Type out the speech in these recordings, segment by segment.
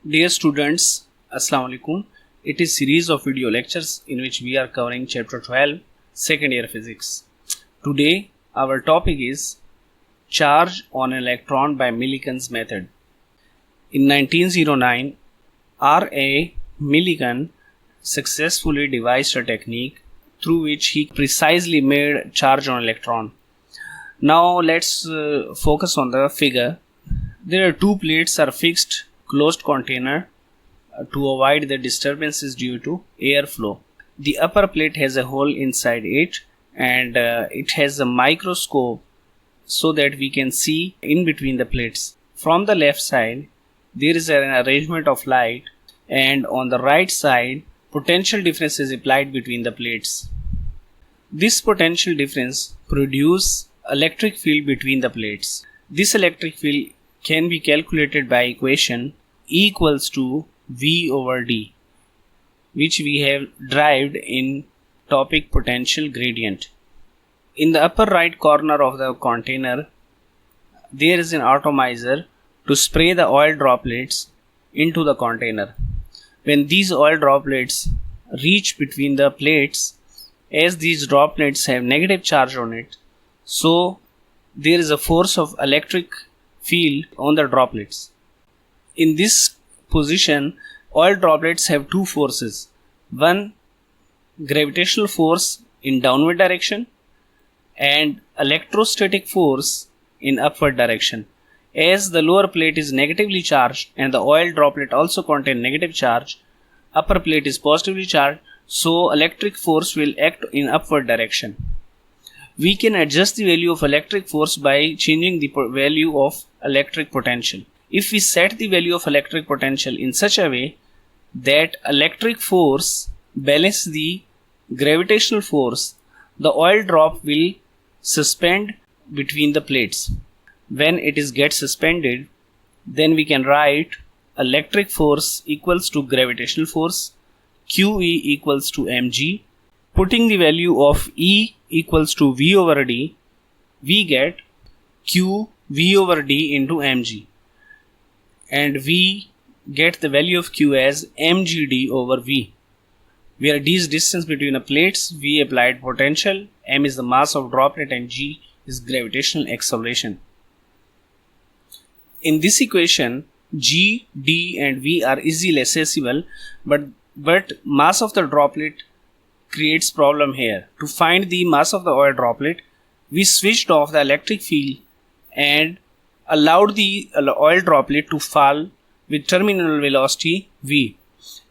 Dear students, Assalamu alaikum. It is series of video lectures in which we are covering chapter 12, second year physics. Today our topic is charge on an electron by Millikan's method. In 1909, R.A. Millikan successfully devised a technique through which he precisely made charge on electron. Now let's focus on the figure. There are two plates are fixed closed container to avoid the disturbances due to airflow. The upper plate has a hole inside it and it has a microscope so that we can see in between the plates. From the left side there is an arrangement of light, and on the right side potential difference is applied between the plates. This potential difference produces electric field between the plates. This electric field can be calculated by equation E equals to V over D, which we have derived in topic potential gradient. In the upper right corner of the container, there is an atomizer to spray the oil droplets into the container. When these oil droplets reach between the plates, as these droplets have negative charge on it, so there is a force of electric field on the droplets. In this position, oil droplets have two forces. One, gravitational force in downward direction, and electrostatic force in upward direction. As the lower plate is negatively charged and the oil droplet also contain negative charge, upper plate is positively charged, so electric force will act in upward direction. We can adjust the value of electric force by changing the value of electric potential. If we set the value of electric potential in such a way that electric force balances the gravitational force, the oil drop will suspend between the plates. When it is get suspended, then we can write electric force equals to gravitational force, QE equals to mg. Putting the value of E equals to V over D, we get Q V over D into mg, and we get the value of Q as mgd over V. Where D is distance between the plates, V applied potential, m is the mass of droplet, and g is gravitational acceleration. In this equation, G, D and V are easily accessible, but mass of the droplet creates problem here. To find the mass of the oil droplet, we switched off the electric field and allowed the oil droplet to fall with terminal velocity v.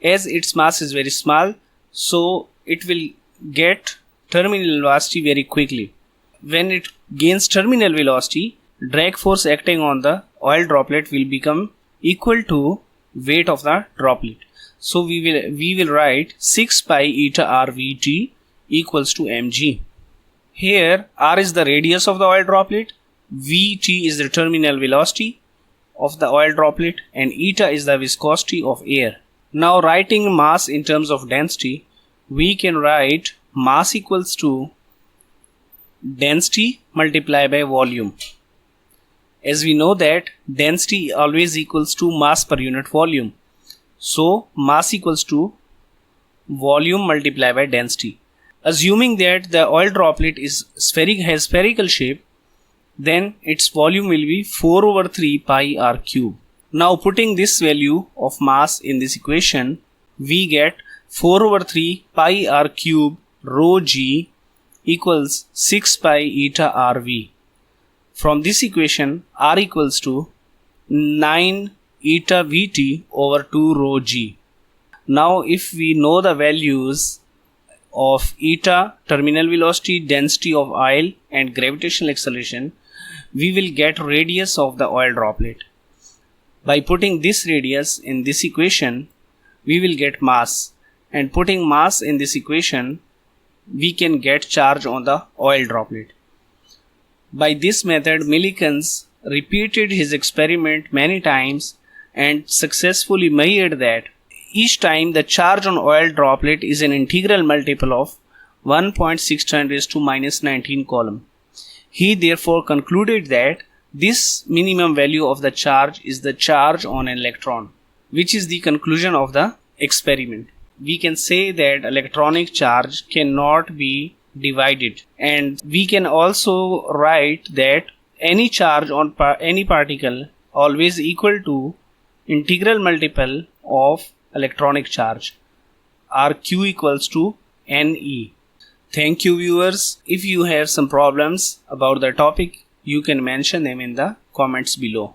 As its mass is very small, so it will get terminal velocity very quickly. When it gains terminal velocity, drag force acting on the oil droplet will become equal to weight of the droplet. So we will write 6 pi eta rvt equals to mg. Here r is the radius of the oil droplet, vt is the terminal velocity of the oil droplet, and eta is the viscosity of air. Now writing mass in terms of density, we can write mass equals to density multiplied by volume. As we know that density always equals to mass per unit volume. So mass equals to volume multiplied by density. Assuming that the oil droplet is has spherical shape, then its volume will be 4 over 3 pi r cube. Now putting this value of mass in this equation, we get 4 over 3 pi r cube rho g equals 6 pi eta rv. From this equation, r equals to 9 eta vt over 2 rho g. Now if we know the values of eta, terminal velocity, density of oil and gravitational acceleration, we will get radius of the oil droplet. By putting this radius in this equation, we will get mass, and putting mass in this equation, we can get charge on the oil droplet. By this method, Millikan repeated his experiment many times and successfully measured that each time the charge on oil droplet is an integral multiple of 1.610 raised to minus 19 coulomb. He therefore concluded that this minimum value of the charge is the charge on an electron. which is the conclusion of the experiment. We can say that electronic charge cannot be divided, and we can also write that any charge on any particle always equal to integral multiple of electronic charge, or Q equals to NE. Thank you, viewers. If you have some problems about the topic, you can mention them in the comments below.